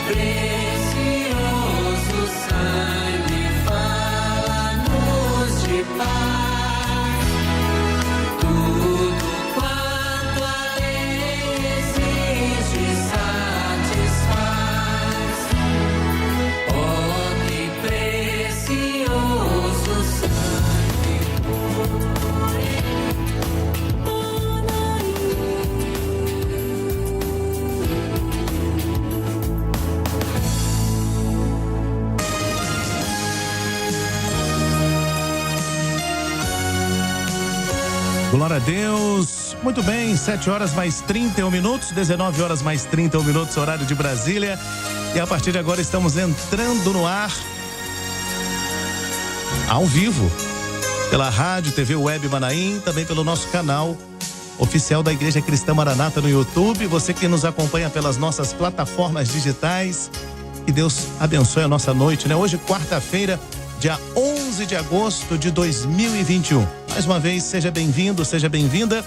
precioso sangue fala-nos de paz. Tudo quanto a lei exige satisfaz. Oh, que precioso sangue Glória a Deus. Muito bem, 7 horas mais 31 minutos, 19 horas mais 31 minutos, horário de Brasília. E a partir de agora estamos entrando no ar, ao vivo, pela Rádio TV Web Manaim, também pelo nosso canal oficial da Igreja Cristã Maranata no YouTube. Você que nos acompanha pelas nossas plataformas digitais, que Deus abençoe a nossa noite, né? Hoje, quarta-feira, dia 11 de agosto de 2021. Mais uma vez, seja bem-vindo, seja bem-vinda.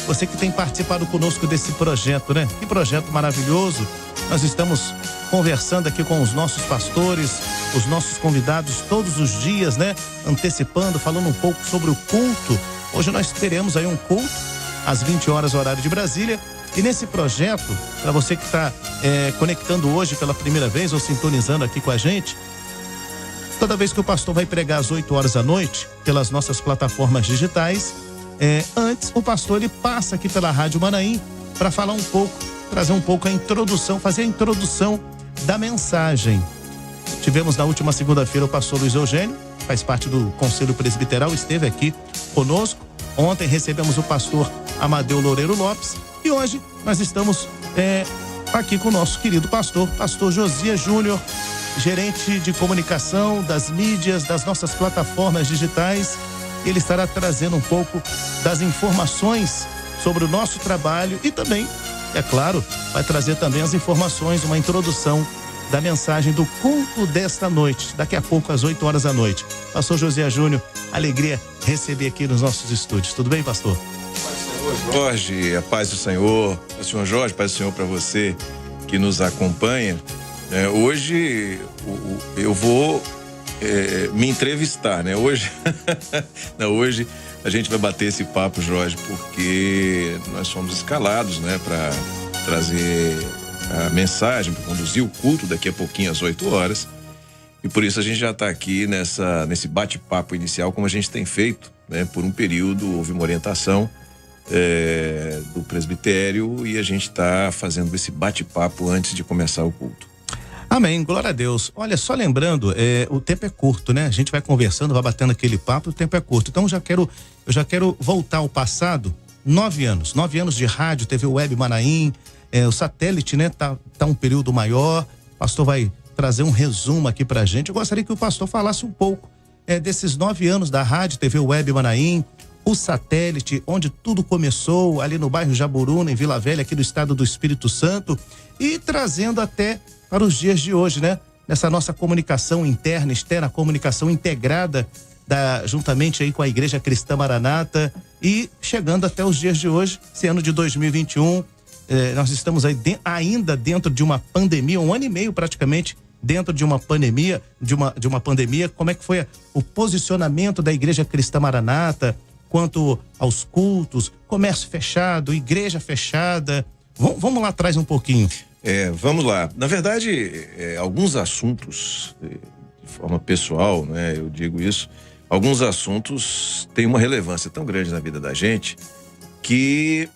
Você que tem participado conosco desse projeto, né? Que projeto maravilhoso. Nós estamos conversando aqui com os nossos pastores, os nossos convidados todos os dias, né? Antecipando, falando um pouco sobre o culto. Hoje nós teremos aí um culto às 20 horas, horário de Brasília. E nesse projeto, para você que está conectando hoje pela primeira vez ou sintonizando aqui com a gente, toda vez que o pastor vai pregar às 8 horas da noite, pelas nossas plataformas digitais, antes o pastor ele passa aqui pela Rádio Manaim para falar um pouco, trazer um pouco a introdução, fazer a introdução da mensagem. Tivemos na última segunda-feira o pastor Luiz Eugênio, faz parte do Conselho Presbiteral, esteve aqui conosco. Ontem recebemos o pastor Amadeu Loureiro Lopes e hoje nós estamos aqui com o nosso querido pastor Josias Júnior, gerente de comunicação das mídias, das nossas plataformas digitais. Ele estará trazendo um pouco das informações sobre o nosso trabalho e também, é claro, vai trazer também as informações, uma introdução da mensagem do culto desta noite, daqui a pouco às 8 horas da noite. Pastor Josias Júnior, alegria receber aqui nos nossos estúdios. Tudo bem, pastor? Jorge, a paz do Senhor. O senhor Jorge, a paz do Senhor para você que nos acompanha. Hoje eu vou me entrevistar, né? Hoje, não, hoje a gente vai bater esse papo, Jorge, porque nós fomos escalados, né, para trazer a mensagem, para conduzir o culto daqui a pouquinho às 8 horas. E por isso a gente já está aqui nesse bate-papo inicial, como a gente tem feito, né? Por um período houve uma orientação do presbitério e a gente está fazendo esse bate-papo antes de começar o culto. Amém, glória a Deus. Olha, só lembrando, o tempo é curto, né? A gente vai conversando, vai batendo aquele papo, o tempo é curto. Então eu já quero voltar ao passado, 9 anos de rádio, TV Web Manaim, o satélite, né? Tá um período maior. O pastor vai trazer um resumo aqui pra gente. Eu gostaria que o pastor falasse um pouco desses 9 anos da rádio, TV Web Manaim, o satélite, onde tudo começou, ali no bairro Jaburuna, em Vila Velha, aqui do estado do Espírito Santo, e trazendo até para os dias de hoje, né? Nessa nossa comunicação interna, externa, comunicação integrada, juntamente aí com a Igreja Cristã Maranata, e chegando até os dias de hoje, esse ano de 2021, nós estamos aí ainda dentro de uma pandemia, 1 ano e meio praticamente, dentro de uma pandemia, de uma pandemia. Como é que foi o posicionamento da Igreja Cristã Maranata quanto aos cultos, comércio fechado, igreja fechada? Vamos lá atrás um pouquinho. Vamos lá. Na verdade, alguns assuntos, de forma pessoal, né, eu digo isso, alguns assuntos têm uma relevância tão grande na vida da gente que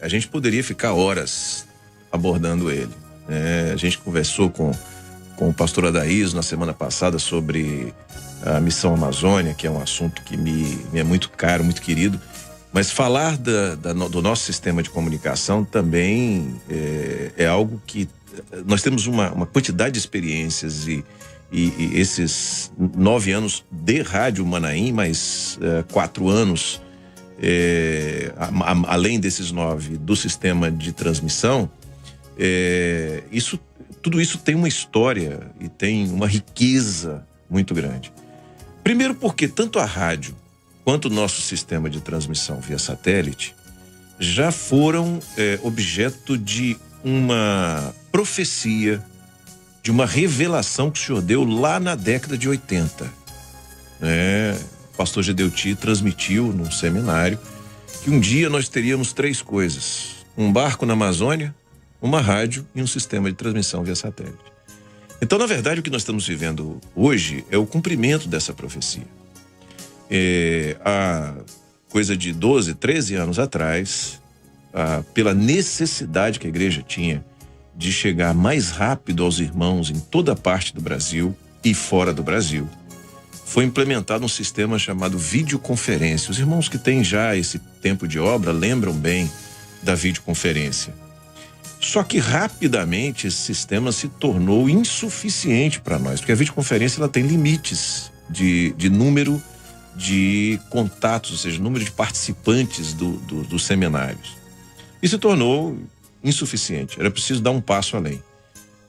a gente poderia ficar horas abordando ele. A gente conversou com o pastor Adaísio na semana passada sobre a Missão Amazônia, que é um assunto que me é muito caro, muito querido. Mas falar do nosso sistema de comunicação também é algo que nós temos uma quantidade de experiências e esses 9 anos de Rádio Manaim, mais 4 anos, além desses 9 do sistema de transmissão, tudo isso tem uma história e tem uma riqueza muito grande. Primeiro porque tanto a rádio quanto o nosso sistema de transmissão via satélite já foram objeto de uma profecia, de uma revelação que o senhor deu lá na década de 80. O pastor Gedeuti transmitiu num seminário que um dia nós teríamos 3 coisas: um barco na Amazônia, uma rádio e um sistema de transmissão via satélite. Então, na verdade, o que nós estamos vivendo hoje é o cumprimento dessa profecia. Há coisa de 12, 13 anos atrás, pela necessidade que a igreja tinha de chegar mais rápido aos irmãos em toda parte do Brasil e fora do Brasil, foi implementado um sistema chamado videoconferência. Os irmãos que têm já esse tempo de obra lembram bem da videoconferência. Só que rapidamente esse sistema se tornou insuficiente para nós, porque a videoconferência ela tem limites de número de contatos, ou seja, número de participantes dos seminários. E se tornou insuficiente, era preciso dar um passo além.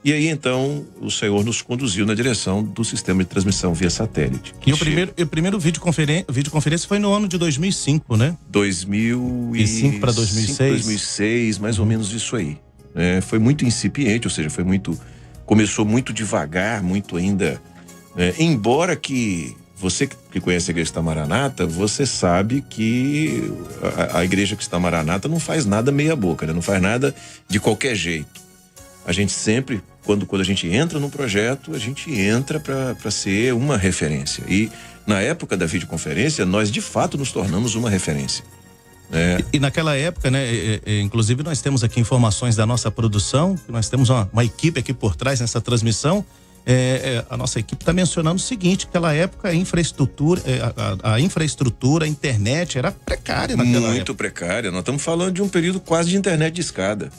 E aí então o Senhor nos conduziu na direção do sistema de transmissão via satélite. E o primeiro videoconferência foi no ano de 2005, né? 2005 para 2006. 2006, mais ou menos isso aí. Foi muito incipiente, ou seja, começou muito devagar, muito ainda. Embora que você que conhece a Igreja Cristã Maranata, você sabe que a Igreja Cristã Maranata não faz nada meia boca, né? Não faz nada de qualquer jeito. A gente sempre, quando a gente entra no projeto, a gente entra para ser uma referência. E na época da videoconferência, nós de fato nos tornamos uma referência. E naquela época, né, inclusive nós temos aqui informações da nossa produção, nós temos uma equipe aqui por trás nessa transmissão. A nossa equipe está mencionando o seguinte: naquela época a infraestrutura, a internet era precária naquela época. Muito precária. Nós estamos falando de um período quase de internet de escada.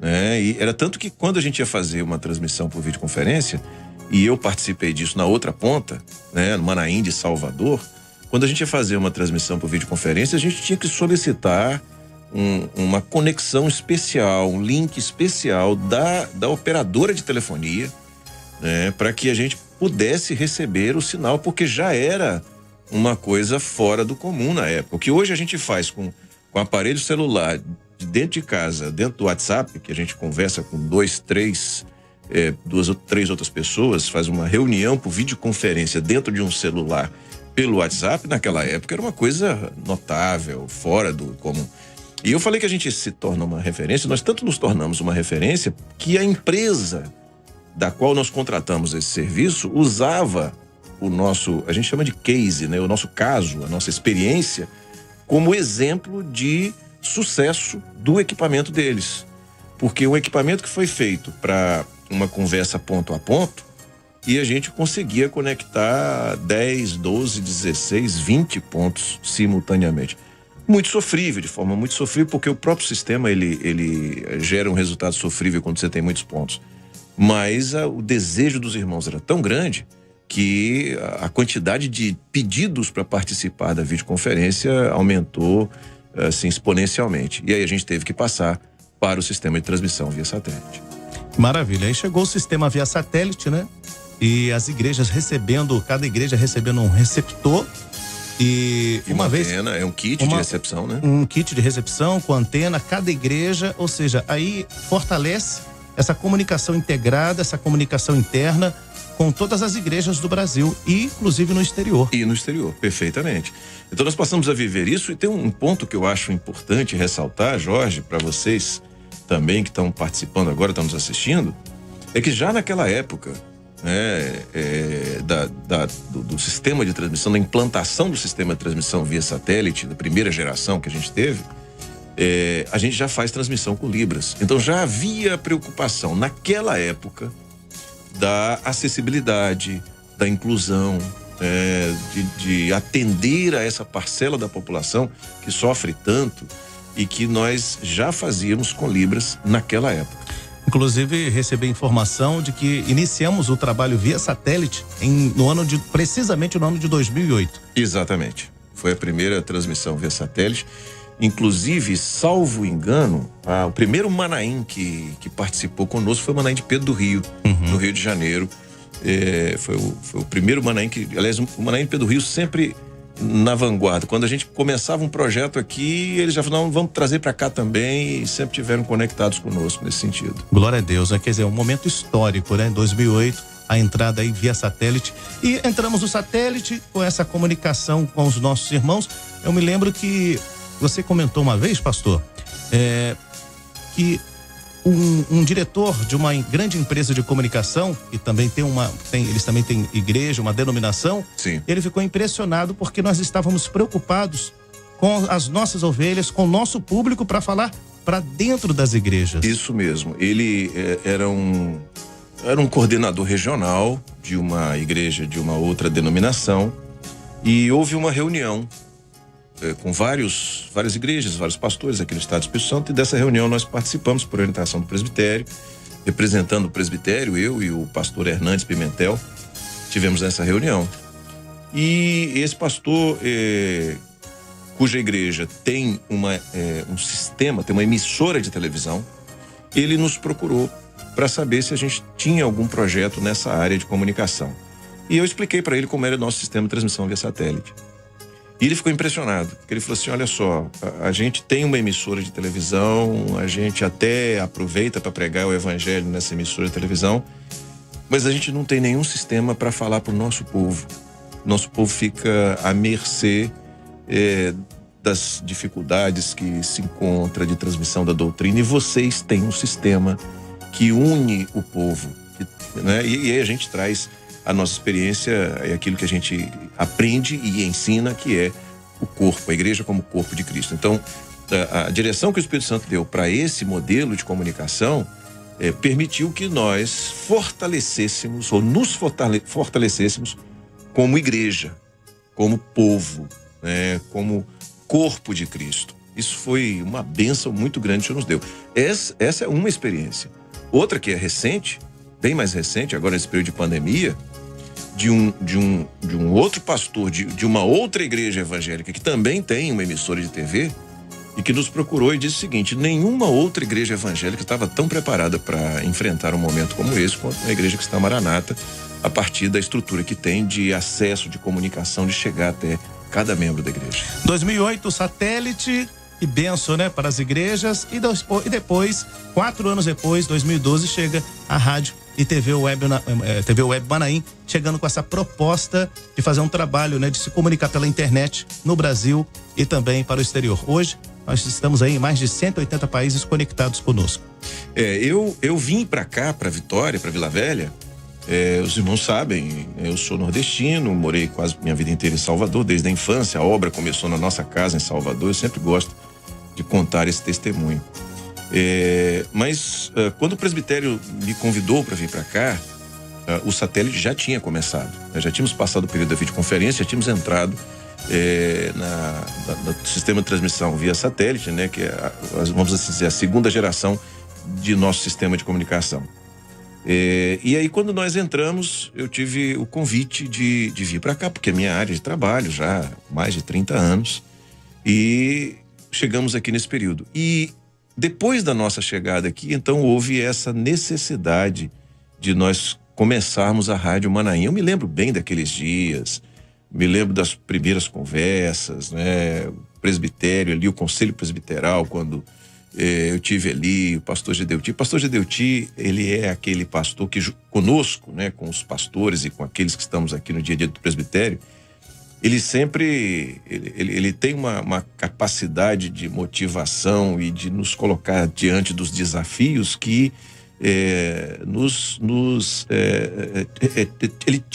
E era tanto que quando a gente ia fazer uma transmissão por videoconferência, e eu participei disso na outra ponta, no Manaim de Salvador, quando a gente ia fazer uma transmissão por videoconferência, a gente tinha que solicitar uma conexão especial, um link especial da operadora de telefonia, para que a gente pudesse receber o sinal, porque já era uma coisa fora do comum na época. O que hoje a gente faz com aparelho celular de dentro de casa, dentro do WhatsApp, que a gente conversa com 2, 3, 2 ou 3 outras pessoas, faz uma reunião por videoconferência dentro de um celular pelo WhatsApp, naquela época era uma coisa notável, fora do comum. E eu falei que a gente se torna uma referência, nós tanto nos tornamos uma referência que a empresa da qual nós contratamos esse serviço usava o nosso, a gente chama de case, o nosso caso, a nossa experiência, como exemplo de sucesso do equipamento deles. Porque o equipamento que foi feito para uma conversa ponto a ponto, e a gente conseguia conectar 10, 12, 16, 20 pontos simultaneamente. Muito sofrível, de forma muito sofrível, porque o próprio sistema ele gera um resultado sofrível quando você tem muitos pontos. Mas o desejo dos irmãos era tão grande que a quantidade de pedidos para participar da videoconferência aumentou assim, exponencialmente. E aí a gente teve que passar para o sistema de transmissão via satélite. Maravilha. Aí chegou o sistema via satélite, né? E as igrejas cada igreja recebendo um receptor e uma vez... antena, é um kit de recepção, né? Um kit de recepção com antena, cada igreja, ou seja, aí fortalece essa comunicação integrada, essa comunicação interna com todas as igrejas do Brasil e inclusive no exterior. E no exterior, perfeitamente. Então nós passamos a viver isso e tem um ponto que eu acho importante ressaltar, Jorge, para vocês também que estão participando agora, estão nos assistindo, é que já naquela época, do sistema de transmissão, da implantação do sistema de transmissão via satélite, da primeira geração que a gente teve, a gente já faz transmissão com Libras. Então já havia preocupação naquela época da acessibilidade, da inclusão, de atender a essa parcela da população que sofre tanto e que nós já fazíamos com Libras naquela época. Inclusive, recebi informação de que iniciamos o trabalho via satélite precisamente no ano de 2008. Exatamente. Foi a primeira transmissão via satélite. Inclusive, salvo engano, o primeiro Manaim que participou conosco foi o Manaim de Pedro do Rio, no Rio de Janeiro. Foi o primeiro Manaim que, aliás, o Manaim de Pedro do Rio sempre na vanguarda. Quando a gente começava um projeto aqui, eles já falaram, vamos trazer para cá também, e sempre tiveram conectados conosco nesse sentido. Glória a Deus, né? Quer dizer, um momento histórico, né? Em 2008, a entrada aí via satélite. E entramos no satélite com essa comunicação com os nossos irmãos. Eu me lembro que você comentou uma vez, pastor, que um diretor de uma grande empresa de comunicação, que também eles também têm igreja, uma denominação. Sim. Ele ficou impressionado porque nós estávamos preocupados com as nossas ovelhas, com o nosso público, para falar para dentro das igrejas. Isso mesmo. Ele era um coordenador regional de uma igreja de uma outra denominação, e houve uma reunião com várias igrejas, vários pastores aqui no estado do Espírito Santo, e dessa reunião nós participamos por orientação do presbitério, representando o presbitério, eu e o pastor Hernandes Pimentel tivemos essa reunião. E esse pastor, cuja igreja tem um sistema, tem uma emissora de televisão, ele nos procurou para saber se a gente tinha algum projeto nessa área de comunicação. E eu expliquei para ele como era o nosso sistema de transmissão via satélite. E ele ficou impressionado, porque ele falou assim, olha só, a gente tem uma emissora de televisão, a gente até aproveita para pregar o evangelho nessa emissora de televisão, mas a gente não tem nenhum sistema para falar para o nosso povo. Nosso povo fica à mercê das dificuldades que se encontra de transmissão da doutrina, e vocês têm um sistema que une o povo, né? E aí a gente traz a nossa experiência, é aquilo que a gente aprende e ensina, que é o corpo, a igreja como corpo de Cristo. Então, a direção que o Espírito Santo deu para esse modelo de comunicação permitiu que nós fortalecêssemos, ou nos fortalecêssemos como igreja, como povo, né? Como corpo de Cristo. Isso foi uma bênção muito grande que o Senhor nos deu. Essa é uma experiência. Outra que é recente, bem mais recente, agora nesse período de pandemia, de um outro pastor, de uma outra igreja evangélica que também tem uma emissora de TV, e que nos procurou e disse o seguinte: nenhuma outra igreja evangélica estava tão preparada para enfrentar um momento como esse quanto a igreja Cristã Maranata, a partir da estrutura que tem de acesso, de comunicação, de chegar até cada membro da igreja. 2008, satélite, que benção, né, para as igrejas. E depois, 4 anos depois, 2012, chega a rádio e TV Web Manaim, chegando com essa proposta de fazer um trabalho, né, de se comunicar pela internet no Brasil e também para o exterior. Hoje, nós estamos aí em mais de 180 países conectados conosco. Eu vim para cá, para Vitória, para Vila Velha. Os irmãos sabem, eu sou nordestino, morei quase minha vida inteira em Salvador, desde a infância. A obra começou na nossa casa em Salvador. Eu sempre gosto de contar esse testemunho. Mas quando o presbitério me convidou para vir para cá, o satélite já tinha começado. Já tínhamos passado o período da videoconferência, já tínhamos entrado no sistema de transmissão via satélite, né, que é, vamos assim dizer, a segunda geração de nosso sistema de comunicação. E aí, quando nós entramos, eu tive o convite de vir para cá, porque é minha área de trabalho já há mais de 30 anos, e chegamos aqui nesse período. E depois da nossa chegada aqui, então houve essa necessidade de nós começarmos a Rádio Manaim. Eu me lembro bem daqueles dias, me lembro das primeiras conversas, né? O presbitério ali, o conselho presbiteral, quando eu tive ali o pastor Gedeuti. O pastor Gedeuti, ele é aquele pastor que conosco, né, com os pastores e com aqueles que estamos aqui no dia a dia do presbitério, ele sempre, ele tem uma capacidade de motivação e de nos colocar diante dos desafios que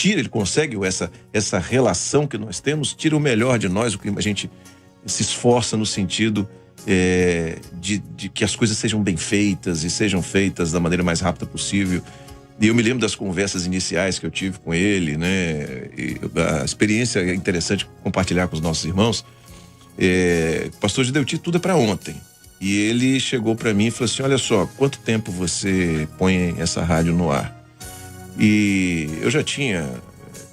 ele consegue essa relação que nós temos, tira o melhor de nós, o que a gente se esforça no sentido de que as coisas sejam bem feitas e sejam feitas da maneira mais rápida possível. E eu me lembro das conversas iniciais que eu tive com ele, né? E a experiência é interessante compartilhar com os nossos irmãos. Pastor Gedeuti, tudo é para ontem. E ele chegou para mim e falou assim: olha só, quanto tempo você põe essa rádio no ar? E eu já tinha,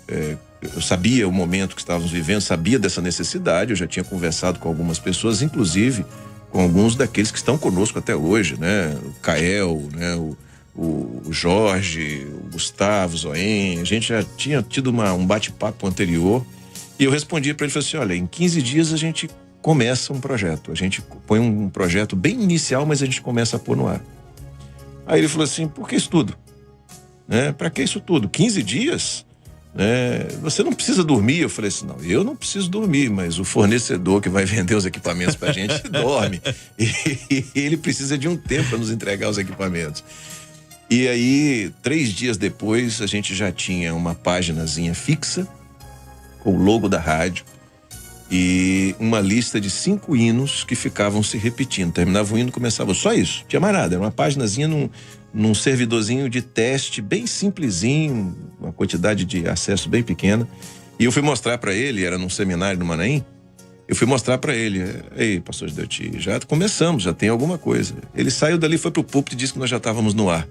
eu sabia o momento que estávamos vivendo, sabia dessa necessidade, eu já tinha conversado com algumas pessoas, inclusive com alguns daqueles que estão conosco até hoje, né? O Cael, né? O Jorge, o Gustavo, o Zoen. A gente já tinha tido um bate-papo anterior E eu respondi para ele, falei assim, olha, em 15 dias a gente começa um projeto. A gente põe um projeto bem inicial, mas a gente começa a pôr no ar. Aí ele falou assim, por que isso tudo? Né? Para que isso tudo? 15 dias? Você não precisa dormir. Eu falei assim, não, eu não preciso dormir, mas o fornecedor que vai vender os equipamentos pra gente dorme. E ele precisa de um tempo para nos entregar os equipamentos. E aí, 3 dias depois, a gente já tinha uma páginazinha fixa com o logo da rádio e uma lista de 5 hinos que ficavam se repetindo. Terminava o hino, começava só isso, não tinha mais nada. Era uma páginazinha num servidorzinho de teste bem simplesinho, uma quantidade de acesso bem pequena. E eu fui mostrar para ele, era num seminário no Manaim, eu fui mostrar para ele, ei, pastor Gideuti, já começamos, já tem alguma coisa. Ele saiu dali, foi pro púlpito e disse que nós já estávamos no ar.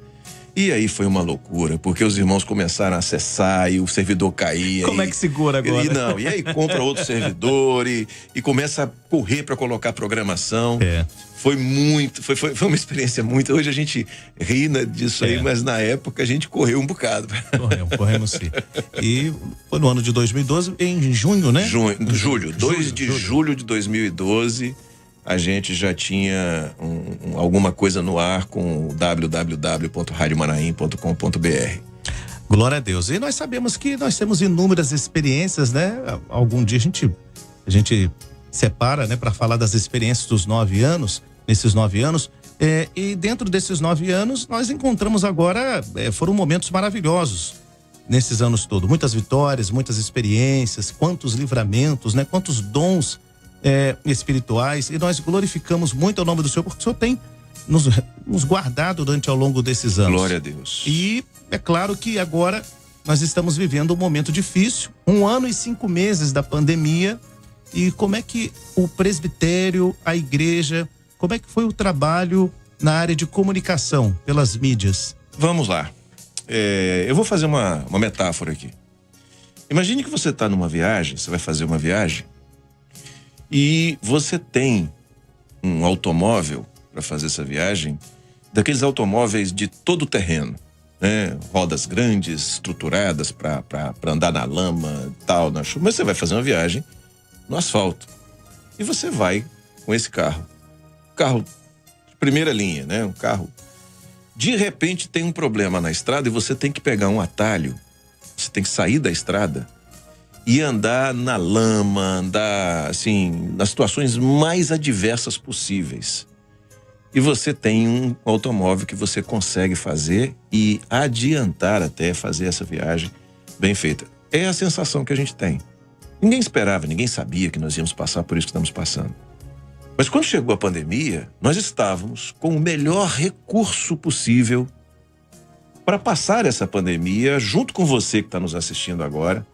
E aí foi uma loucura, porque os irmãos começaram a acessar e o servidor caía. Como é que segura agora? E aí compra outro servidor e começa a correr para colocar programação. Foi uma experiência muito. Hoje a gente ri disso aí, mas na época a gente correu um bocado. Corremos sim. E foi no ano de 2012, em junho, né? Julho, 2 de julho de 2012. A gente já tinha alguma coisa no ar com www.radiomanaim.com.br. Glória a Deus. E nós sabemos que nós temos inúmeras experiências, né? Algum dia a gente separa, né, para falar das experiências dos 9 anos, nesses 9 anos. E dentro desses 9 anos, nós encontramos agora, foram momentos maravilhosos nesses anos todos. Muitas vitórias, muitas experiências, quantos livramentos, né? Quantos dons espirituais, e nós glorificamos muito o nome do Senhor, porque o Senhor tem nos guardado durante ao longo desses anos. Glória a Deus. E é claro que agora nós estamos vivendo um momento difícil, 1 ano e 5 meses da pandemia. E como é que o presbitério, a igreja, como é que foi o trabalho na área de comunicação pelas mídias? Vamos lá. Eu vou fazer uma metáfora aqui. Imagine que você está numa viagem, você vai fazer uma viagem, e você tem um automóvel para fazer essa viagem, daqueles automóveis de todo terreno, né? Rodas grandes, estruturadas para andar na lama, tal, na chuva. Mas você vai fazer uma viagem no asfalto e você vai com esse carro de primeira linha, né? Um carro. De repente tem um problema na estrada e você tem que pegar um atalho, você tem que sair da estrada e andar na lama, andar assim, nas situações mais adversas possíveis. E você tem um automóvel que você consegue fazer e adiantar até fazer essa viagem bem feita. É a sensação que a gente tem. Ninguém esperava, ninguém sabia que nós íamos passar por isso que estamos passando. Mas quando chegou a pandemia, nós estávamos com o melhor recurso possível para passar essa pandemia junto com você que está nos assistindo agora,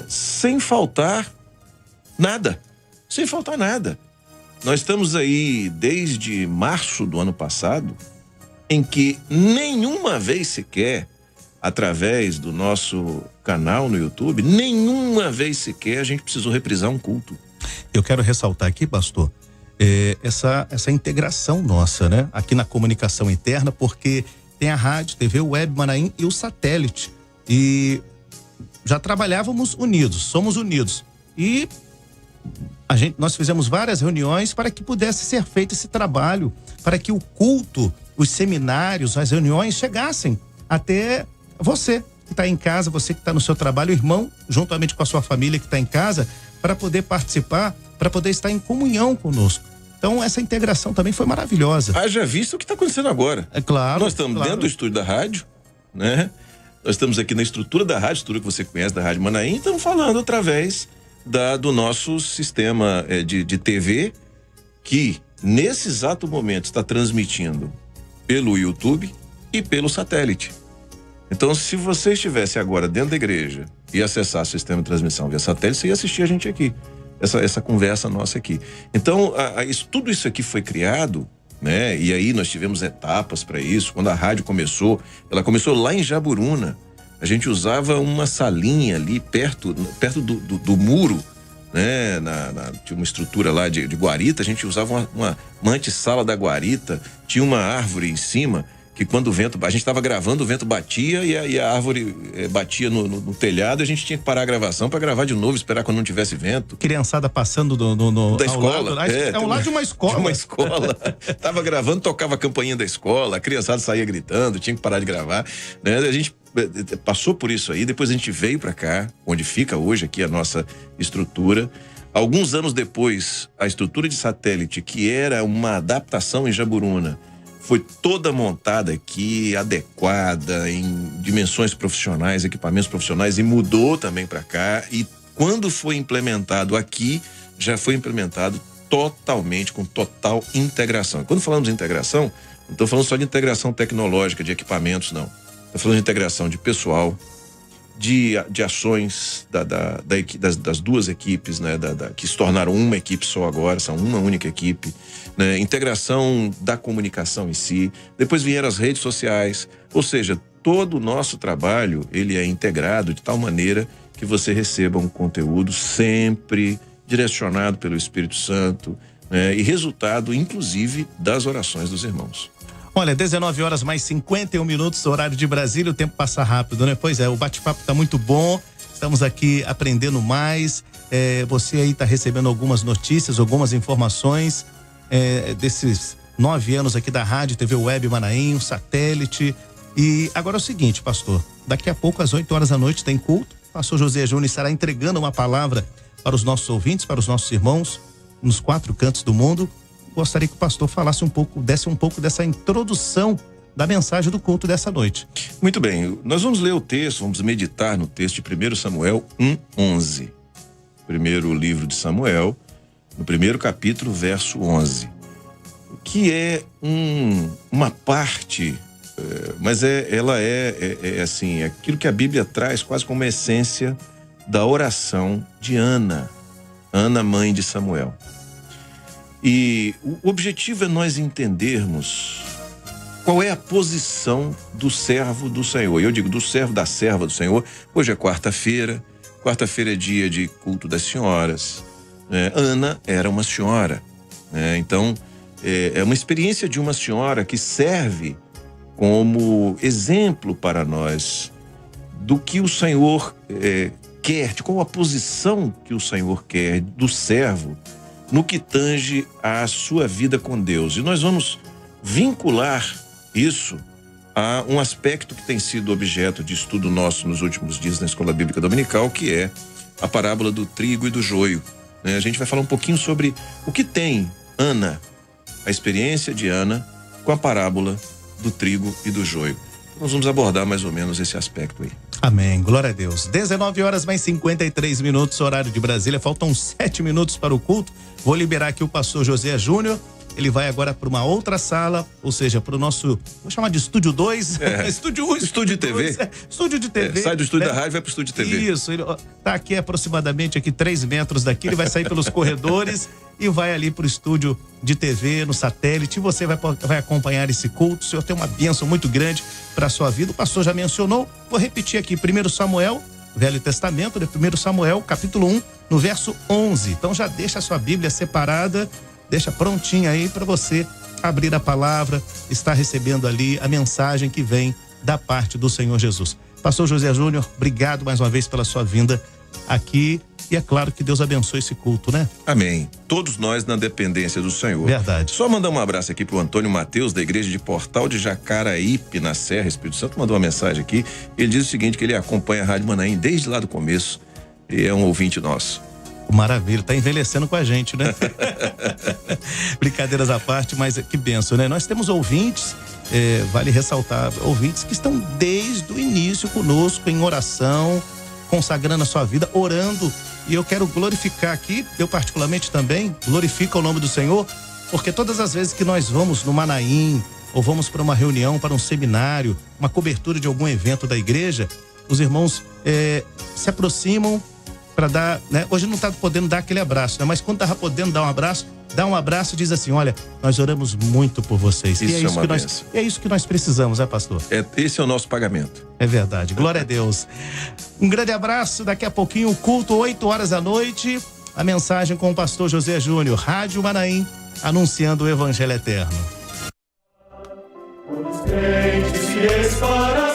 sem faltar nada. Sem faltar nada. Nós estamos aí desde março do ano passado, em que nenhuma vez sequer, através do nosso canal no YouTube, nenhuma vez sequer a gente precisou reprisar um culto. Eu quero ressaltar aqui, pastor, essa integração nossa, né? Aqui na comunicação interna, porque tem a rádio, TV Web Manaim e o satélite. E já trabalhávamos unidos, somos unidos. E nós fizemos várias reuniões para que pudesse ser feito esse trabalho, para que o culto, os seminários, as reuniões chegassem até você que está em casa, você que está no seu trabalho, o irmão, juntamente com a sua família que está em casa, para poder participar, para poder estar em comunhão conosco. Então, essa integração também foi maravilhosa. Haja visto o que está acontecendo agora. É claro. Nós estamos dentro do estúdio da rádio, né? Nós estamos aqui na estrutura da rádio, estrutura que você conhece da Rádio Manaim, e estamos falando através do nosso sistema de TV, que nesse exato momento está transmitindo pelo YouTube e pelo satélite. Então, se você estivesse agora dentro da igreja e acessasse o sistema de transmissão via satélite, você ia assistir a gente aqui, essa conversa nossa aqui. Então, tudo isso aqui foi criado, né? E aí nós tivemos etapas para isso. Quando a rádio começou, ela começou lá em Jaburuna. A gente usava uma salinha ali perto do muro, né? Tinha uma estrutura lá de guarita, a gente usava uma antessala da guarita, tinha uma árvore em cima que quando o vento... A gente estava gravando, o vento batia e a árvore batia no telhado, e a gente tinha que parar a gravação para gravar de novo, esperar quando não tivesse vento. Criançada passando da escola. Ao lado de uma escola. De uma escola. Tava gravando, tocava a campainha da escola, a criançada saía gritando, tinha que parar de gravar, né? A gente passou por isso aí, depois a gente veio para cá, onde fica hoje aqui a nossa estrutura. Alguns anos depois, a estrutura de satélite, que era uma adaptação em Jaburuna, foi toda montada aqui, adequada, em dimensões profissionais, equipamentos profissionais, e mudou também para cá. E quando foi implementado aqui, já foi implementado totalmente, com total integração. Quando falamos de integração, não estou falando só de integração tecnológica, de equipamentos, não. Estou falando de integração de pessoal, de ações das duas equipes, né, que se tornaram uma equipe só agora, são uma única equipe, né, integração da comunicação em si, depois vieram as redes sociais, ou seja, todo o nosso trabalho, ele é integrado de tal maneira que você receba um conteúdo sempre direcionado pelo Espírito Santo, né, e resultado, inclusive, das orações dos irmãos. Olha, 19 horas mais 51 minutos, horário de Brasília, o tempo passa rápido, né? Pois é, o bate-papo tá muito bom, estamos aqui aprendendo mais, você aí tá recebendo algumas notícias, algumas informações desses 9 anos aqui da Rádio TV Web Manaim, o satélite. E agora é o seguinte, pastor, daqui a pouco às 8 horas da noite tem culto, o pastor José Júnior estará entregando uma palavra para os nossos ouvintes, para os nossos irmãos, nos 4 cantos do mundo. Gostaria que o pastor falasse desse um pouco dessa introdução da mensagem do culto dessa noite. Muito bem, nós vamos ler o texto, vamos meditar no texto de 1 Samuel 1:11. Primeiro livro de Samuel, no primeiro capítulo, verso 11. Que é uma parte, mas ela é assim, aquilo que a Bíblia traz quase como essência da oração de Ana, mãe de Samuel. E o objetivo é nós entendermos qual é a posição do servo do Senhor. Eu digo do servo, da serva do Senhor. Hoje é quarta-feira é dia de culto das senhoras. Ana era uma senhora, então é uma experiência de uma senhora que serve como exemplo para nós do que o Senhor quer, de qual a posição que o Senhor quer do servo no que tange à sua vida com Deus. E nós vamos vincular isso a um aspecto que tem sido objeto de estudo nosso nos últimos dias na Escola Bíblica Dominical, que é a parábola do trigo e do joio. A gente vai falar um pouquinho sobre o que tem Ana, a experiência de Ana com a parábola do trigo e do joio. Nós vamos abordar mais ou menos esse aspecto aí. Amém, glória a Deus. 19 horas mais 53 minutos, horário de Brasília, faltam 7 minutos para o culto. Vou liberar aqui o pastor José Júnior, ele vai agora para uma outra sala, ou seja, para o nosso, vou chamar de estúdio 2, estúdio 1, estúdio de TV. Estúdio de TV. Sai do estúdio da rádio e vai para o estúdio de TV. Isso, ele tá aqui aproximadamente aqui 3 metros daqui, ele vai sair pelos corredores e vai ali para o estúdio de TV, no satélite, e você vai acompanhar esse culto. O Senhor tem uma bênção muito grande para a sua vida. O pastor já mencionou, vou repetir aqui, 1 Samuel, Velho Testamento, né? 1 Samuel, capítulo 1, no verso 11. Então já deixa a sua Bíblia separada, deixa prontinha aí para você abrir a palavra, estar recebendo ali a mensagem que vem da parte do Senhor Jesus. Pastor José Júnior, obrigado mais uma vez pela sua vinda aqui. E é claro que Deus abençoe esse culto, né? Amém. Todos nós na dependência do Senhor. Verdade. Só mandar um abraço aqui pro Antônio Mateus, da igreja de Portal de Jacaraípe, na Serra, Espírito Santo, mandou uma mensagem aqui. Ele diz o seguinte, que ele acompanha a Rádio Manaim desde lá do começo e é um ouvinte nosso. Maravilha, tá envelhecendo com a gente, né? Brincadeiras à parte, mas que benção, né? Nós temos ouvintes, vale ressaltar, ouvintes que estão desde o início conosco em oração, consagrando a sua vida, orando. E eu quero glorificar aqui, eu particularmente também, glorifico o nome do Senhor, porque todas as vezes que nós vamos no Manaim, ou vamos para uma reunião, para um seminário, uma cobertura de algum evento da igreja, os irmãos se aproximam para dar, né? Hoje não está podendo dar aquele abraço, né? Mas quando estava podendo dar um abraço e diz assim, olha, nós oramos muito por vocês. Isso e é isso que nós precisamos, né, pastor? Esse é o nosso pagamento. É verdade, glória a Deus. Um grande abraço, daqui a pouquinho o culto, 8 horas da noite, a mensagem com o pastor José Júnior, Rádio Manaim, anunciando o Evangelho Eterno. crente se espalhará.